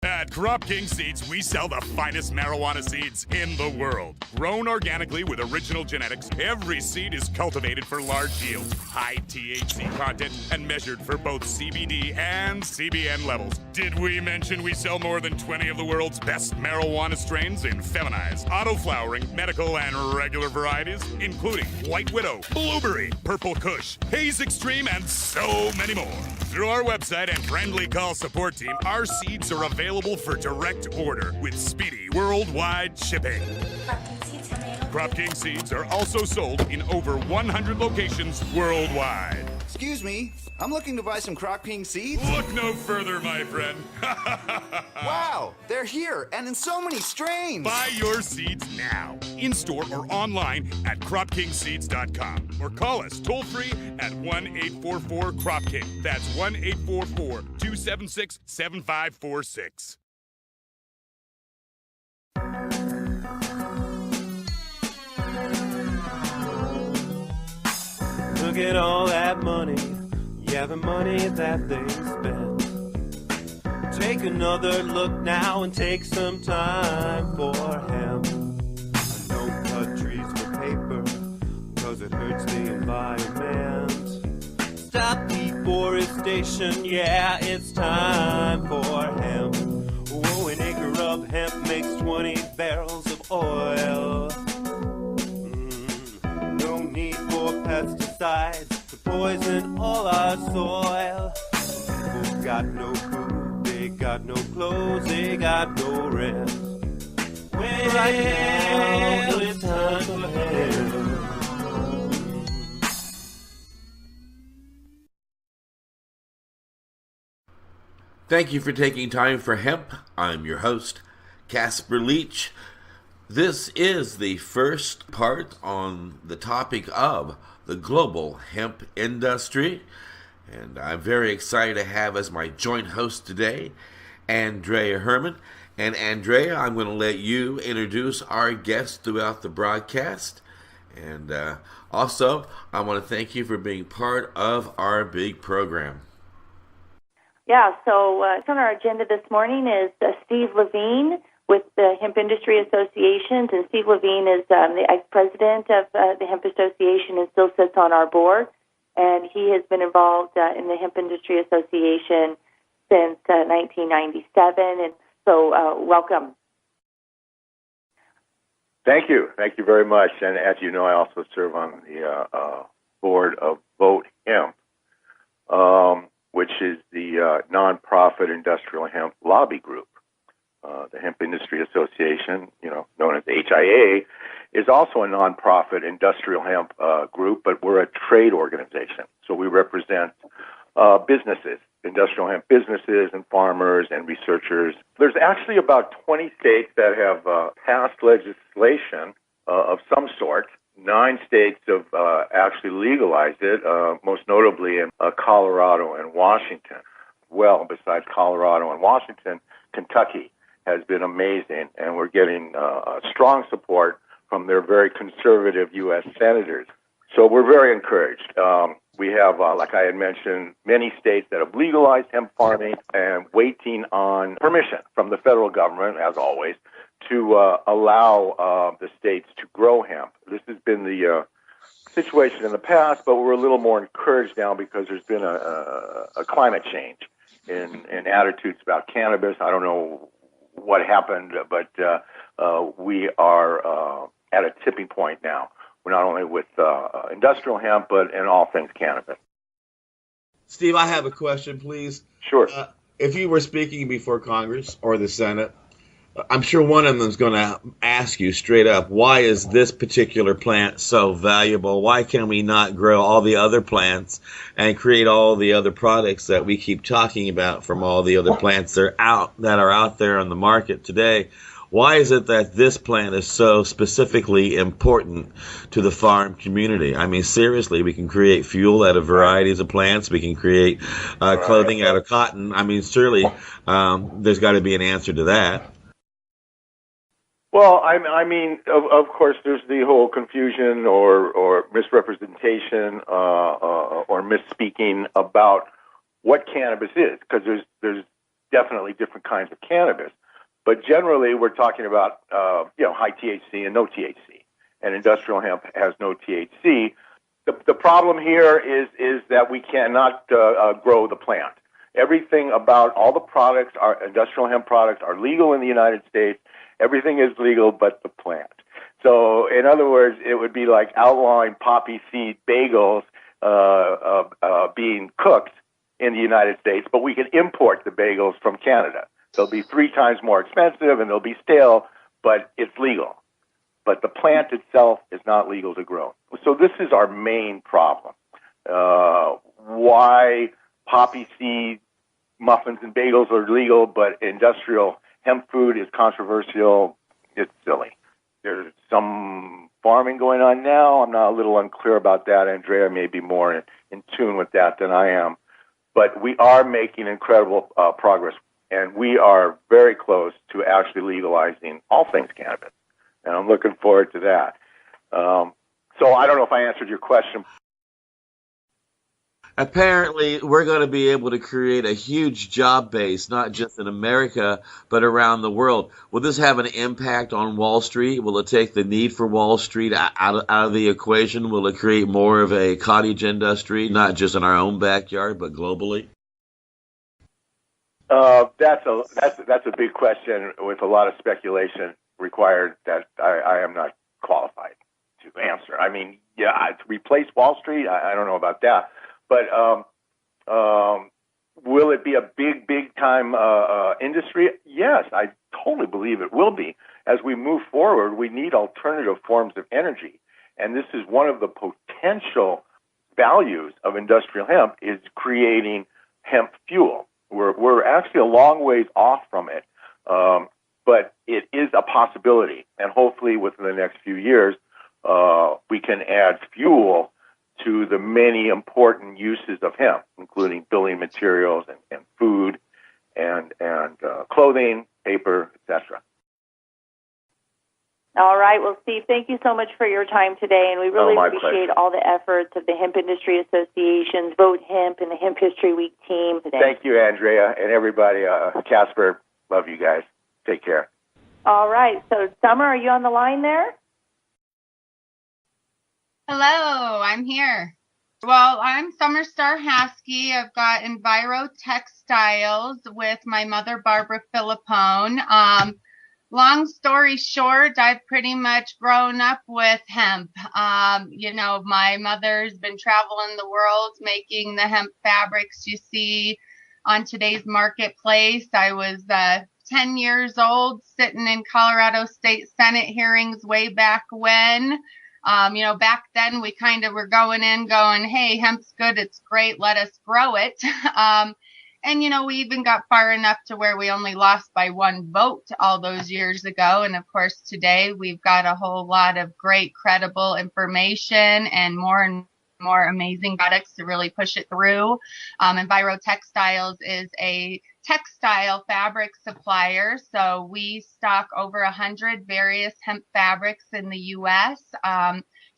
At Crop King Seeds, we sell the finest marijuana seeds in the world. Grown organically with original genetics, every seed is cultivated for large yields, high THC content, and measured for both CBD and CBN levels. Did we mention we sell more than 20 of the world's best marijuana strains in feminized, auto-flowering, medical, and regular varieties, including White Widow, Blueberry, Purple Kush, Haze Extreme, and so many more. Through our website and friendly call support team, our seeds are available for direct order with speedy worldwide shipping. Crop King Seeds are also sold in over 100 locations worldwide. Excuse me, I'm looking to buy some Crop King seeds. Look no further, my friend. Wow, they're here and in so many strains. Buy your seeds now, in-store or online at CropKingSeeds.com. Or call us toll-free at 1-844-CROP-KING. That's 1-844-276-7546. Look at all that money, yeah, the money that they spend. Take another look now and take some time for hemp. Don't cut trees for paper, cause it hurts the environment. Stop deforestation, yeah, it's time for hemp. Oh, an acre of hemp makes 20 barrels of oil. No need for pesticides to poison all our soil. People got no food, they got no clothes, they got no rest. Well, right now it's time for hemp. Thank you for taking time for Hemp. I'm your host, Casper Leitch. This is the first part on the topic of the global hemp industry. And I'm very excited to have as my joint host today, Andrea Hermann. And Andrea, I'm going to let you introduce our guests throughout the broadcast. And also, I want to thank you for being part of our big program. Yeah, so on our agenda this morning is Steve Levine with the Hemp Industry Associations, and Steve Levine is the ex-president of the Hemp Association and still sits on our board, and he has been involved in the Hemp Industry Association since 1997, and so welcome. Thank you very much, and as you know, I also serve on the board of Vote Hemp, which is the nonprofit industrial hemp lobby group. The Hemp Industry Association, known as HIA, is also a nonprofit industrial hemp group, but we're a trade organization. So we represent businesses, industrial hemp businesses and farmers and researchers. There's actually about 20 states that have passed legislation of some sort. 9 states have actually legalized it, most notably in Colorado and Washington. Well, besides Colorado and Washington, Kentucky has been amazing, and we're getting strong support from their very conservative U.S. senators. So we're very encouraged. We have, like I had mentioned, many states that have legalized hemp farming and waiting on permission from the federal government, as always, to allow the states to grow hemp. This has been the situation in the past, but we're a little more encouraged now because there's been a climate change in attitudes about cannabis. I don't know what happened, but we are at a tipping point now. We're not only with industrial hemp, but in all things cannabis. Steve, I have a question, please. Sure. If you were speaking before Congress or the Senate, I'm sure one of them is going to ask you straight up, why is this particular plant so valuable? Why can we not grow all the other plants and create all the other products that we keep talking about from all the other plants that are out there on the market today? Why is it that this plant is so specifically important to the farm community? I mean, seriously, we can create fuel out of varieties of plants. We can create clothing out of cotton. I mean, surely there's got to be an answer to that. Well, I mean, of course, there's the whole confusion or misrepresentation or misspeaking about what cannabis is, because there's definitely different kinds of cannabis. But generally, we're talking about high THC and no THC, and industrial hemp has no THC. The problem here is that we cannot grow the plant. Everything about all the products, our industrial hemp products, are legal in the United States. Everything is legal but the plant. So, in other words, it would be like outlawing poppy seed bagels being cooked in the United States, but we can import the bagels from Canada. They'll be 3 times more expensive and they'll be stale, but it's legal. But the plant itself is not legal to grow. So this is our main problem. Why poppy seed muffins and bagels are legal, but industrial hemp food is controversial? It's silly. There's some farming going on now. I'm not a little unclear about that. Andrea may be more in tune with that than I am. But we are making incredible progress, and we are very close to actually legalizing all things cannabis. And I'm looking forward to that. So I don't know if I answered your question. Apparently, we're going to be able to create a huge job base, not just in America, but around the world. Will this have an impact on Wall Street? Will it take the need for Wall Street out of the equation? Will it create more of a cottage industry, not just in our own backyard, but globally? That's a big question with a lot of speculation required that I am not qualified to answer. I mean, yeah, to replace Wall Street, I don't know about that. But will it be a big time industry? Yes, I totally believe it will be. As we move forward, we need alternative forms of energy. And this is one of the potential values of industrial hemp, is creating hemp fuel. We're actually a long ways off from it, but it is a possibility. And hopefully within the next few years, we can add fuel to the many important uses of hemp, including building materials and food and clothing, paper, etc. All right. Well, Steve, thank you so much for your time today, and we really appreciate all the efforts of the Hemp Industry Association's Vote Hemp and the Hemp History Week team today. Thank you, Andrea, and everybody. Casper, love you guys. Take care. All right. So, Summer, are you on the line there? Hello, I'm here. Well, I'm Summer Star Haskee. I've got Enviro Textiles with my mother, Barbara Philippone. Long story short, I've pretty much grown up with hemp. My mother's been traveling the world making the hemp fabrics you see on today's marketplace. I was 10 years old sitting in Colorado State Senate hearings way back when. Back then we kind of were going, hey, hemp's good, it's great, let us grow it. We even got far enough to where we only lost by 1 vote all those years ago. And of course, today we've got a whole lot of great, credible information and more amazing products to really push it through. Enviro Textiles is a textile fabric supplier. So we stock over 100 various hemp fabrics in the U.S.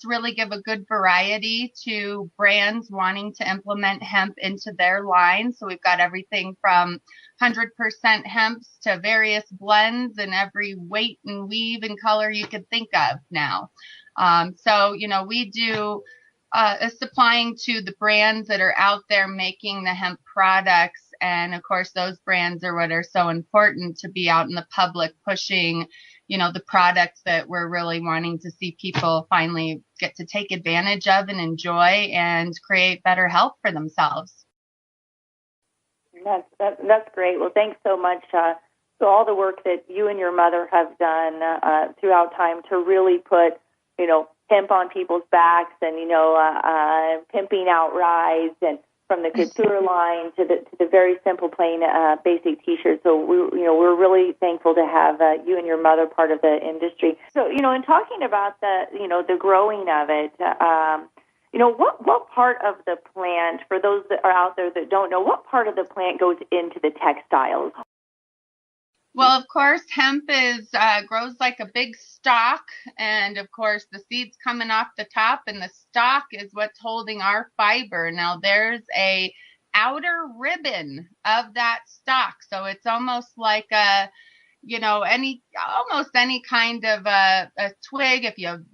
To really give a good variety to brands wanting to implement hemp into their line. So we've got everything from 100% hemps to various blends and every weight and weave and color you could think of now. We do supplying to the brands that are out there making the hemp products. And of course, those brands are what are so important to be out in the public pushing, the products that we're really wanting to see people finally get to take advantage of and enjoy and create better health for themselves. That's great. Well, thanks so much. So all the work that you and your mother have done throughout time to really put, hemp on people's backs and, pimping out rides and from the couture line to the very simple plain basic T-shirt. So we're really thankful to have you and your mother part of the industry. So in talking about the growing of it, what part of the plant, for those that are out there that don't know, what part of the plant goes into the textiles? Well, of course, hemp is grows like a big stalk, and of course, the seeds coming off the top, and the stalk is what's holding our fiber. Now, there's a outer ribbon of that stalk, so it's almost like a, almost any kind of a twig. If you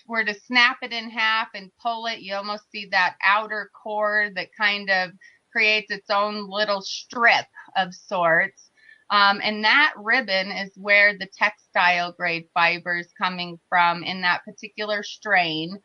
were to snap it in half and pull it, you almost see that outer core that kind of creates its own little strip of sorts. And that ribbon is where the textile grade fiber is coming from in that particular strain.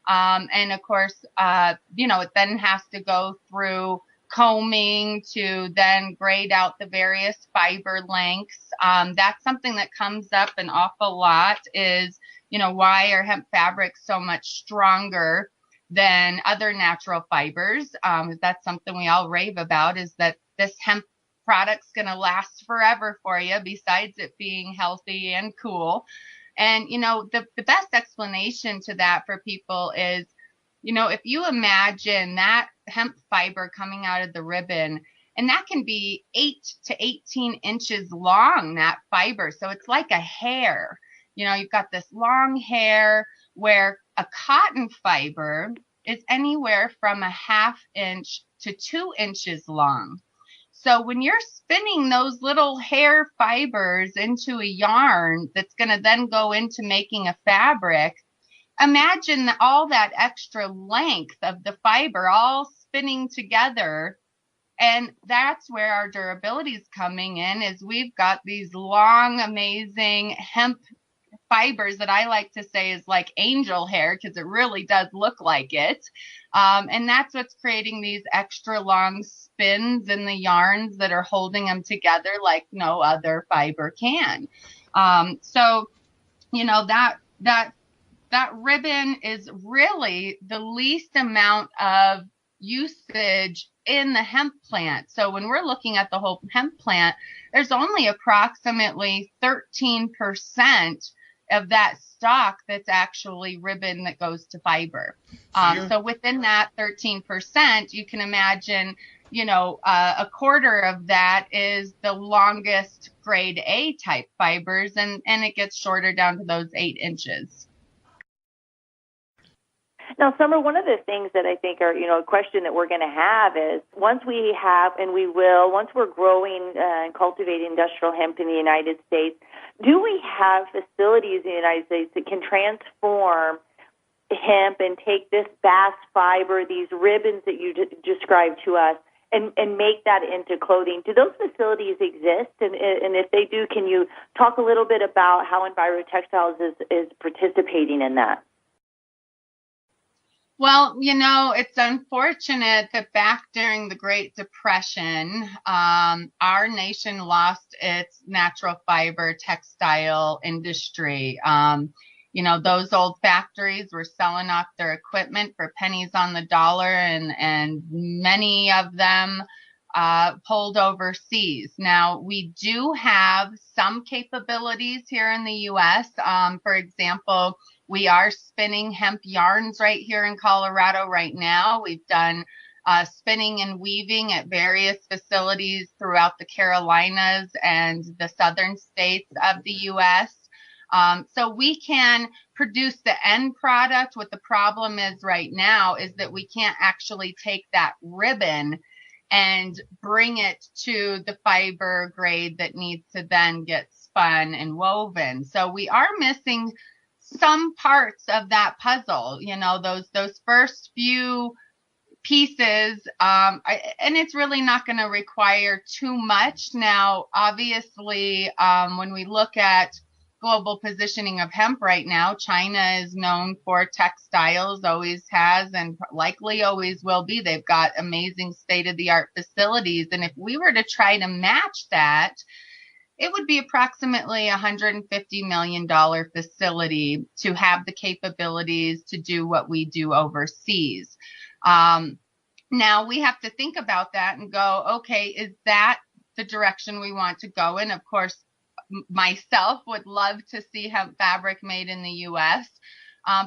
And of course, it then has to go through combing to then grade out the various fiber lengths. That's something that comes up an awful lot is, why are hemp fabrics so much stronger than other natural fibers? That's something we all rave about, is that this hemp product's going to last forever for you, besides it being healthy and cool. And, the best explanation to that for people is, if you imagine that hemp fiber coming out of the ribbon, and that can be 8 to 18 inches long, that fiber. So it's like a hair. You've got this long hair, where a cotton fiber is anywhere from a 1/2 inch to 2 inches long. So when you're spinning those little hair fibers into a yarn that's going to then go into making a fabric, imagine all that extra length of the fiber all spinning together. And that's where our durability is coming in, is we've got these long, amazing hemp fibers that I like to say is like angel hair, because it really does look like it. And that's what's creating these extra long spins in the yarns that are holding them together like no other fiber can. So that ribbon is really the least amount of usage in the hemp plant. So when we're looking at the whole hemp plant, there's only approximately 13% of that stalk that's actually ribbon that goes to fiber. So within that 13%, you can imagine, a quarter of that is the longest grade A type fibers, and it gets shorter down to those 8 inches. Now, Summer, one of the things that I think are, a question that we're going to have is, once we have, and we will, once we're growing and cultivating industrial hemp in the United States, do we have facilities in the United States that can transform hemp and take this bast fiber, these ribbons that you described to us, and make that into clothing? Do those facilities exist? And if they do, can you talk a little bit about how EnviroTextiles is participating in that? Well, it's unfortunate that back during the Great Depression, our nation lost its natural fiber textile industry. Those old factories were selling off their equipment for pennies on the dollar, and many of them pulled overseas. Now, we do have some capabilities here in the U.S. For example, we are spinning hemp yarns right here in Colorado right now. We've done spinning and weaving at various facilities throughout the Carolinas and the southern states of the U.S. So we can produce the end product. What the problem is right now is that we can't actually take that ribbon and bring it to the fiber grade that needs to then get spun and woven. So we are missing some parts of that puzzle, those first few pieces, and it's really not going to require too much. Now, obviously, when we look at global positioning of hemp right now, China is known for textiles, always has, and likely always will be. They've got amazing state-of-the-art facilities, and if we were to try to match that, it would be approximately $150 million facility to have the capabilities to do what we do overseas. Now, we have to think about that and go, okay, is that the direction we want to go in? Of course, myself would love to see hemp fabric made in the U.S.,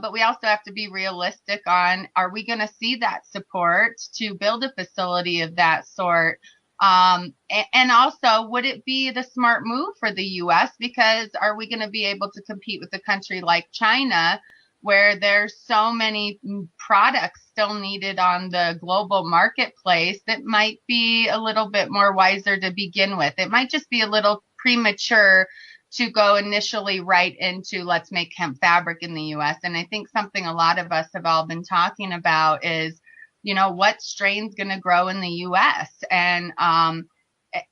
but we also have to be realistic on, are we going to see that support to build a facility of that sort And also, would it be the smart move for the U.S.? Because are we going to be able to compete with a country like China, where there's so many products still needed on the global marketplace that might be a little bit more wiser to begin with? It might just be a little premature to go initially right into let's make hemp fabric in the U.S. And I think something a lot of us have all been talking about is, what strain's going to grow in the U.S. And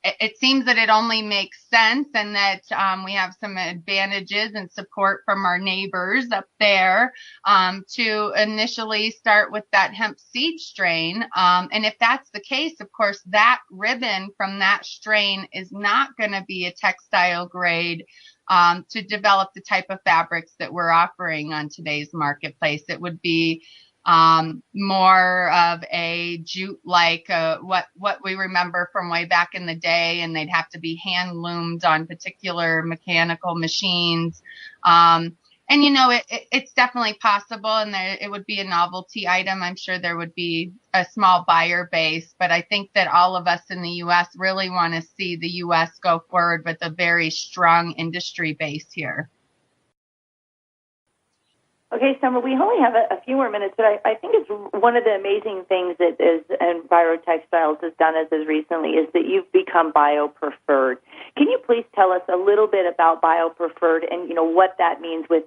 it seems that it only makes sense, and that we have some advantages and support from our neighbors up there to initially start with that hemp seed strain. And if that's the case, of course, that ribbon from that strain is not going to be a textile grade to develop the type of fabrics that we're offering on today's marketplace. It would be more of a jute, like what we remember from way back in the day, and they'd have to be hand loomed on particular mechanical machines. And it's definitely possible, and it would be a novelty item. I'm sure there would be a small buyer base, but I think that all of us in the U.S. really want to see the U.S. go forward with a very strong industry base here. Okay, Summer, we only have a few more minutes, but I think it's one of the amazing things that Enviro Textiles has done as recently is that you've become bio-preferred. Can you please tell us a little bit about bio-preferred and, what that means with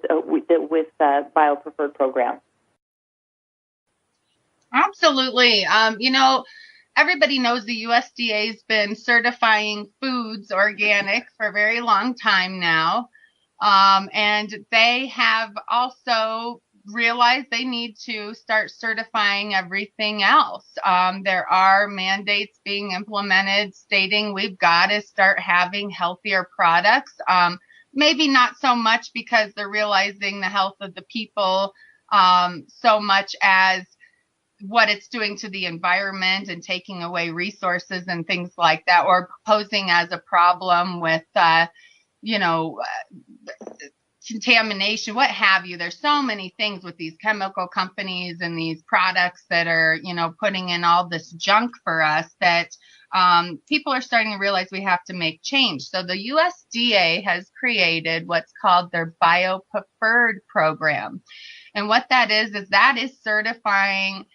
bio-preferred program? Absolutely. Everybody knows the USDA has been certifying foods organic for a very long time now. And they have also realized they need to start certifying everything else. There are mandates being implemented stating we've got to start having healthier products. Maybe not so much because they're realizing the health of the people so much as what it's doing to the environment and taking away resources and things like that, or posing as a problem with contamination, what have you. There's so many things with these chemical companies and these products that are, putting in all this junk for us that people are starting to realize we have to make change. So the USDA has created what's called their bio-preferred program. And what that is certifying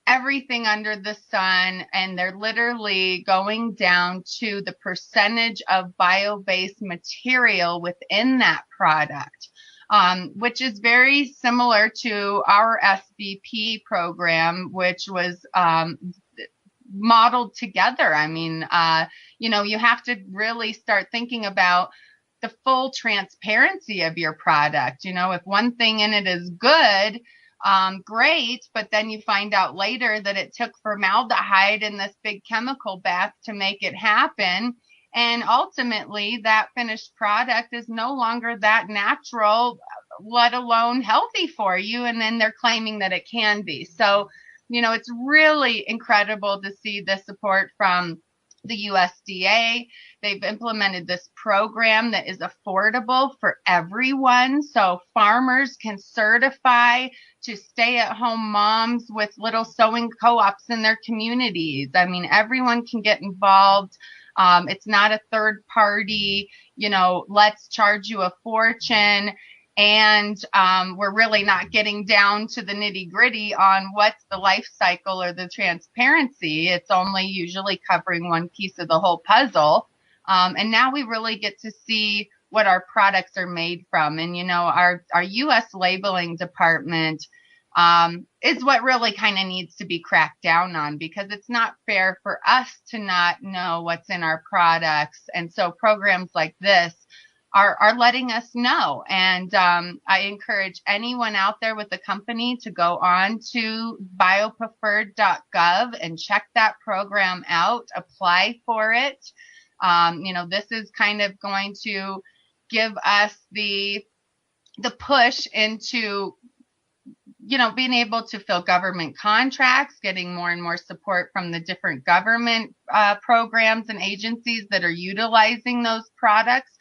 everything under the sun, and they're literally going down to the percentage of bio-based material within that product, which is very similar to our SBP program, which was modeled together. I mean, you have to really start thinking about the full transparency of your product. If one thing in it is good, great, but then you find out later that it took formaldehyde and this big chemical bath to make it happen. And ultimately, that finished product is no longer that natural, let alone healthy for you. And then they're claiming that it can be. So, it's really incredible to see the support from the USDA. They've implemented this program that is affordable for everyone. So farmers can certify to stay-at-home moms with little sewing co-ops in their communities. I mean, everyone can get involved. It's not a third party, let's charge you a fortune. And we're really not getting down to the nitty gritty on what's the life cycle or the transparency. It's only usually covering one piece of the whole puzzle. And now we really get to see what our products are made from. And, our U.S. labeling department is what really kind of needs to be cracked down on, because it's not fair for us to not know what's in our products. And so programs like this are letting us know. And I encourage anyone out there with a company to go on to biopreferred.gov and check that program out, apply for it. This is kind of going to give us the push into, being able to fill government contracts, getting more and more support from the different government programs and agencies that are utilizing those products.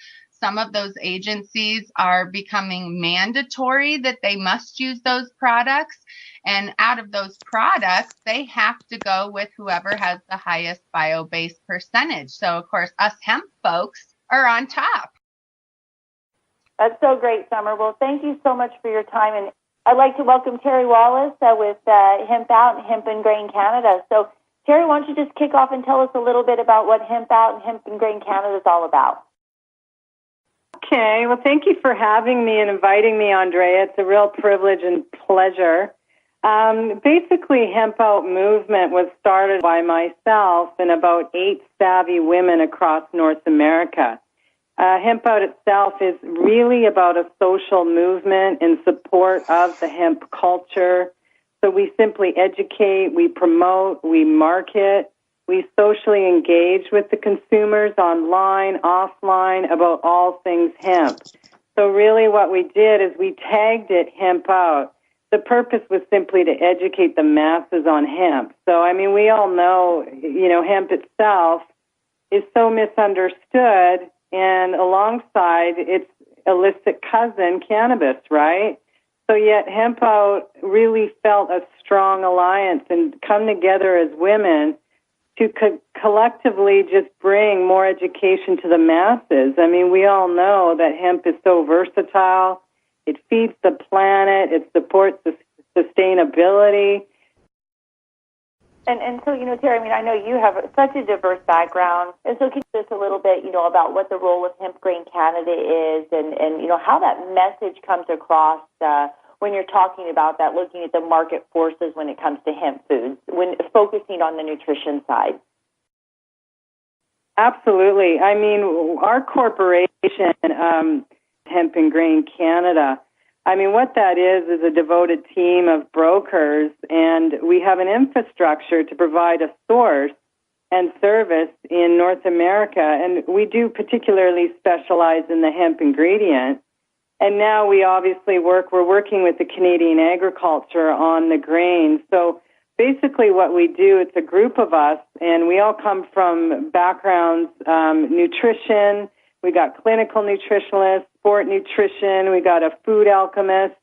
some of those agencies are becoming mandatory that they must use those products. And out of those products, they have to go with whoever has the highest bio-based percentage. So, of course, us hemp folks are on top. That's so great, Summer. Well, thank you so much for your time. And I'd like to welcome Teri Wallace with Hemp Out and Hemp and Grain Canada. So, Teri, why don't you just kick off and tell us a little bit about what Hemp Out and Hemp and Grain Canada is all about? Okay. Well, thank you for having me and inviting me, Andrea. It's a real privilege and pleasure. Basically, Hemp Out movement was started by myself and about 8 savvy women across North America. Hemp Out itself is really about a social movement in support of the hemp culture. So we simply educate, we promote, we market, we socially engage with the consumers online, offline, about all things hemp. So really what we did is we tagged it Hemp Out. The purpose was simply to educate the masses on hemp. So, I mean, we all know, hemp itself is so misunderstood, and alongside its illicit cousin, cannabis, right? So yet Hemp Out really felt a strong alliance and come together as women to collectively just bring more education to the masses. I mean, we all know that hemp is so versatile. It feeds the planet. It supports the sustainability. And so, Teri, I mean, I know you have such a diverse background. And so can you tell us a little bit, about what the role of Hemp Grain Canada is and how that message comes across when you're talking about that, looking at the market forces when it comes to hemp foods, when focusing on the nutrition side? Absolutely. I mean, our corporation, Hemp and Grain Canada, I mean, what that is a devoted team of brokers, and we have an infrastructure to provide a source and service in North America, and we do particularly specialize in the hemp ingredient. And now we're working with the Canadian agriculture on the grain. So basically what we do, it's a group of us, and we all come from backgrounds, nutrition. We got clinical nutritionalists, sport nutrition. We got a food alchemist.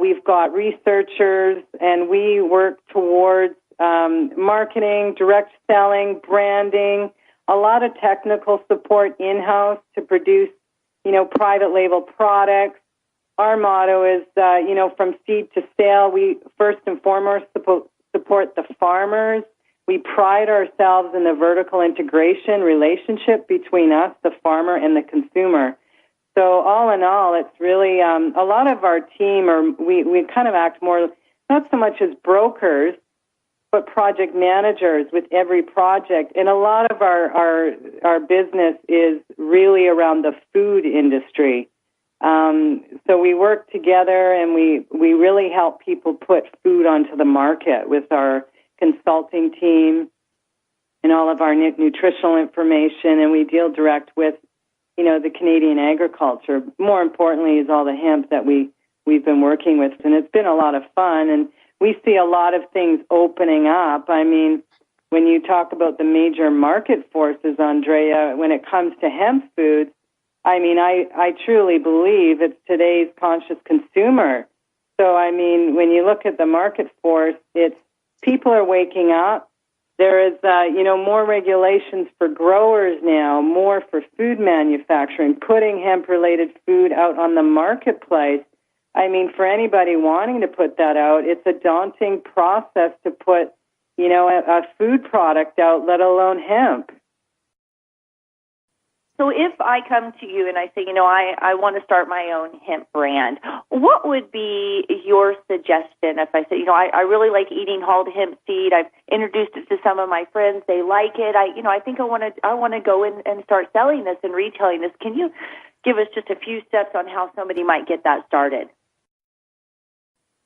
We've got researchers, and we work towards marketing, direct selling, branding, a lot of technical support in-house to produce, private label products. Our motto is, from seed to sale, we first and foremost support the farmers. We pride ourselves in the vertical integration relationship between us, the farmer, and the consumer. So all in all, it's really a lot of our team, we kind of act more, not so much as brokers, but project managers with every project. And a lot of our business is really around the food industry. So we work together, and we really help people put food onto the market with our consulting team and all of our nutritional information, and we deal direct with, the Canadian agriculture. More importantly is all the hemp that we've been working with, and it's been a lot of fun, and we see a lot of things opening up. I mean, when you talk about the major market forces, Andrea, when it comes to hemp foods, I mean, I truly believe it's today's conscious consumer. So, I mean, when you look at the market force, it's people are waking up. There is, more regulations for growers now, more for food manufacturing, putting hemp-related food out on the marketplace. I mean, for anybody wanting to put that out, it's a daunting process to put, a food product out, let alone hemp. So if I come to you and I say, I want to start my own hemp brand, what would be your suggestion if I say, I really like eating hulled hemp seed. I've introduced it to some of my friends. They like it. I think I want to go in and start selling this and retailing this. Can you give us just a few steps on how somebody might get that started?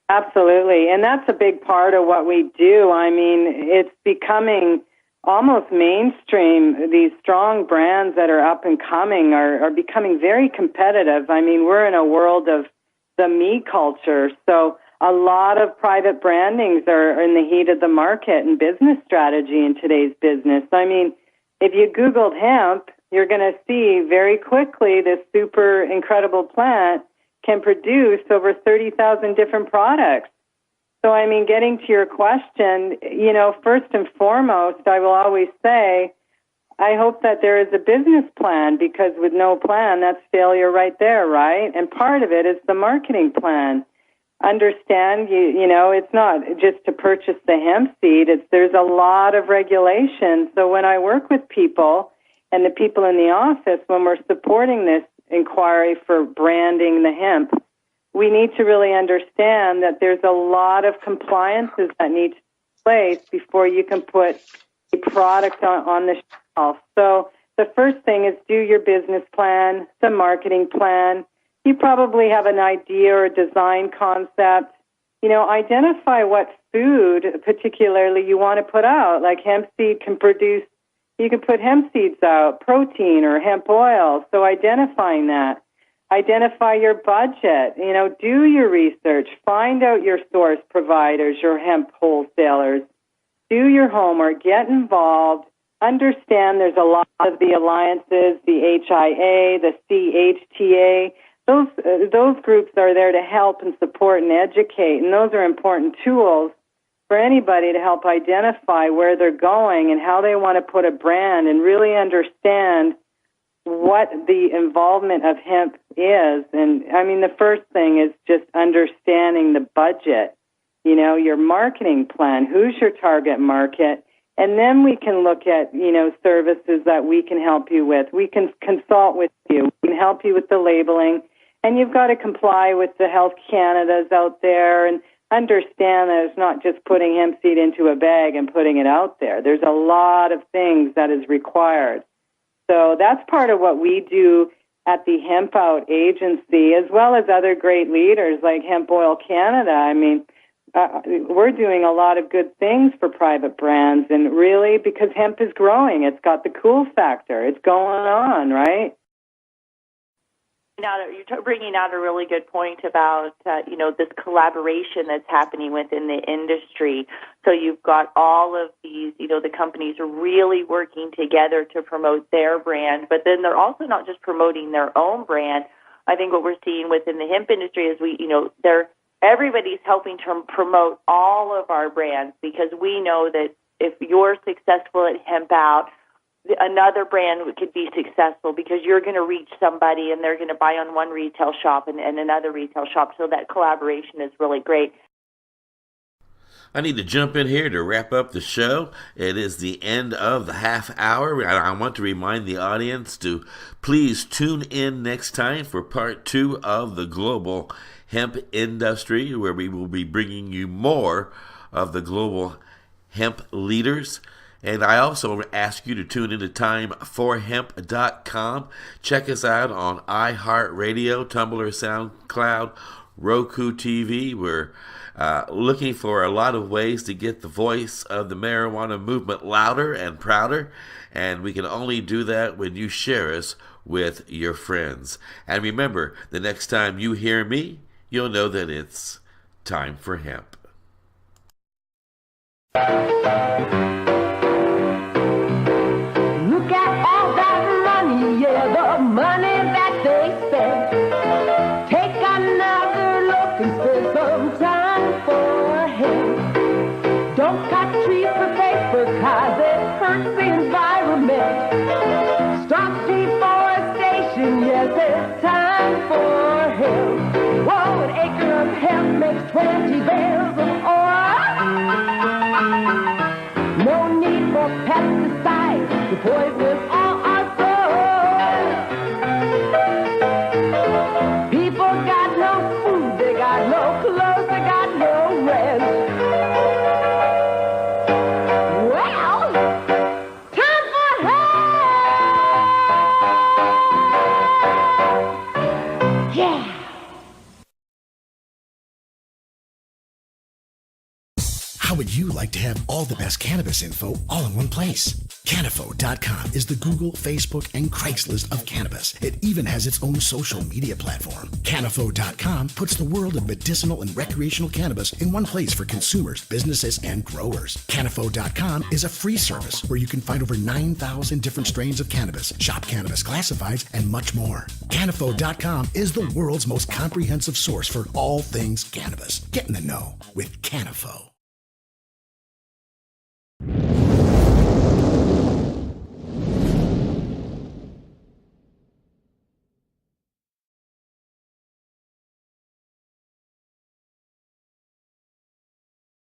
Absolutely. And that's a big part of what we do. I mean, it's becoming almost mainstream. These strong brands that are up and coming are becoming very competitive. I mean, we're in a world of the me culture, so a lot of private brandings are in the heat of the market and business strategy in today's business. I mean, if you Googled hemp, you're going to see very quickly this super incredible plant can produce over 30,000 different products. So, I mean, getting to your question, first and foremost, I will always say, I hope that there is a business plan, because with no plan, that's failure right there, right? And part of it is the marketing plan. Understand, it's not just to purchase the hemp seed. There's a lot of regulations. So when I work with people and the people in the office, when we're supporting this inquiry for branding the hemp, we need to really understand that there's a lot of compliances that need to take place before you can put a product on the shelf. So the first thing is do your business plan, the marketing plan. You probably have an idea or a design concept. Identify what food particularly you want to put out. Like hemp seed you can put hemp seeds out, protein or hemp oil. So identifying that. Identify your budget. Do your research. Find out your source providers, your hemp wholesalers. Do your homework. Get involved. Understand there's a lot of the alliances, the HIA, the CHTA. Those groups are there to help and support and educate, and those are important tools for anybody to help identify where they're going and how they want to put a brand and really understand what the involvement of hemp is. And, I mean, the first thing is just understanding the budget, your marketing plan, who's your target market, and then we can look at, services that we can help you with. We can consult with you. We can help you with the labeling. And you've got to comply with the Health Canadas out there and understand that it's not just putting hemp seed into a bag and putting it out there. There's a lot of things that is required. So that's part of what we do at the Hemp Out Agency, as well as other great leaders like Hemp Oil Canada. I mean, we're doing a lot of good things for private brands, and really because hemp is growing. It's got the cool factor. It's going on, right? Now, you're bringing out a really good point about, this collaboration that's happening within the industry. So you've got all of these, the companies are really working together to promote their brand, but then they're also not just promoting their own brand. I think what we're seeing within the hemp industry is everybody's helping to promote all of our brands, because we know that if you're successful at Hemp Out, another brand could be successful because you're going to reach somebody and they're going to buy on one retail shop and another retail shop. So that collaboration is really great. I need to jump in here to wrap up the show. It is the end of the half hour. I want to remind the audience to please tune in next time for part 2 of the global hemp industry, where we will be bringing you more of the global hemp leaders. And I also ask you to tune into timeforhemp.com. Check us out on iHeartRadio, Tumblr, SoundCloud, Roku TV. We're looking for a lot of ways to get the voice of the marijuana movement louder and prouder. And we can only do that when you share us with your friends. And remember, the next time you hear me, you'll know that it's time for hemp. Money that they spend. Take another look and spend some time for him. Don't cut trees for paper, cause it hurts the environment. Stop deforestation, yes, it's time for him. Whoa, an acre of hemp makes 20 bales of oil. No need for pesticides to poison all our People got no food, they got no clothes, they got no How would you like to have all the best cannabis info all in one place? Canafo.com is the Google, Facebook, and Craigslist of cannabis. It even has its own social media platform. Canafo.com puts the world of medicinal and recreational cannabis in one place for consumers, businesses, and growers. Canafo.com is a free service where you can find over 9,000 different strains of cannabis, shop cannabis classifieds, and much more. Canafo.com is the world's most comprehensive source for all things cannabis. Get in the know with Canafo.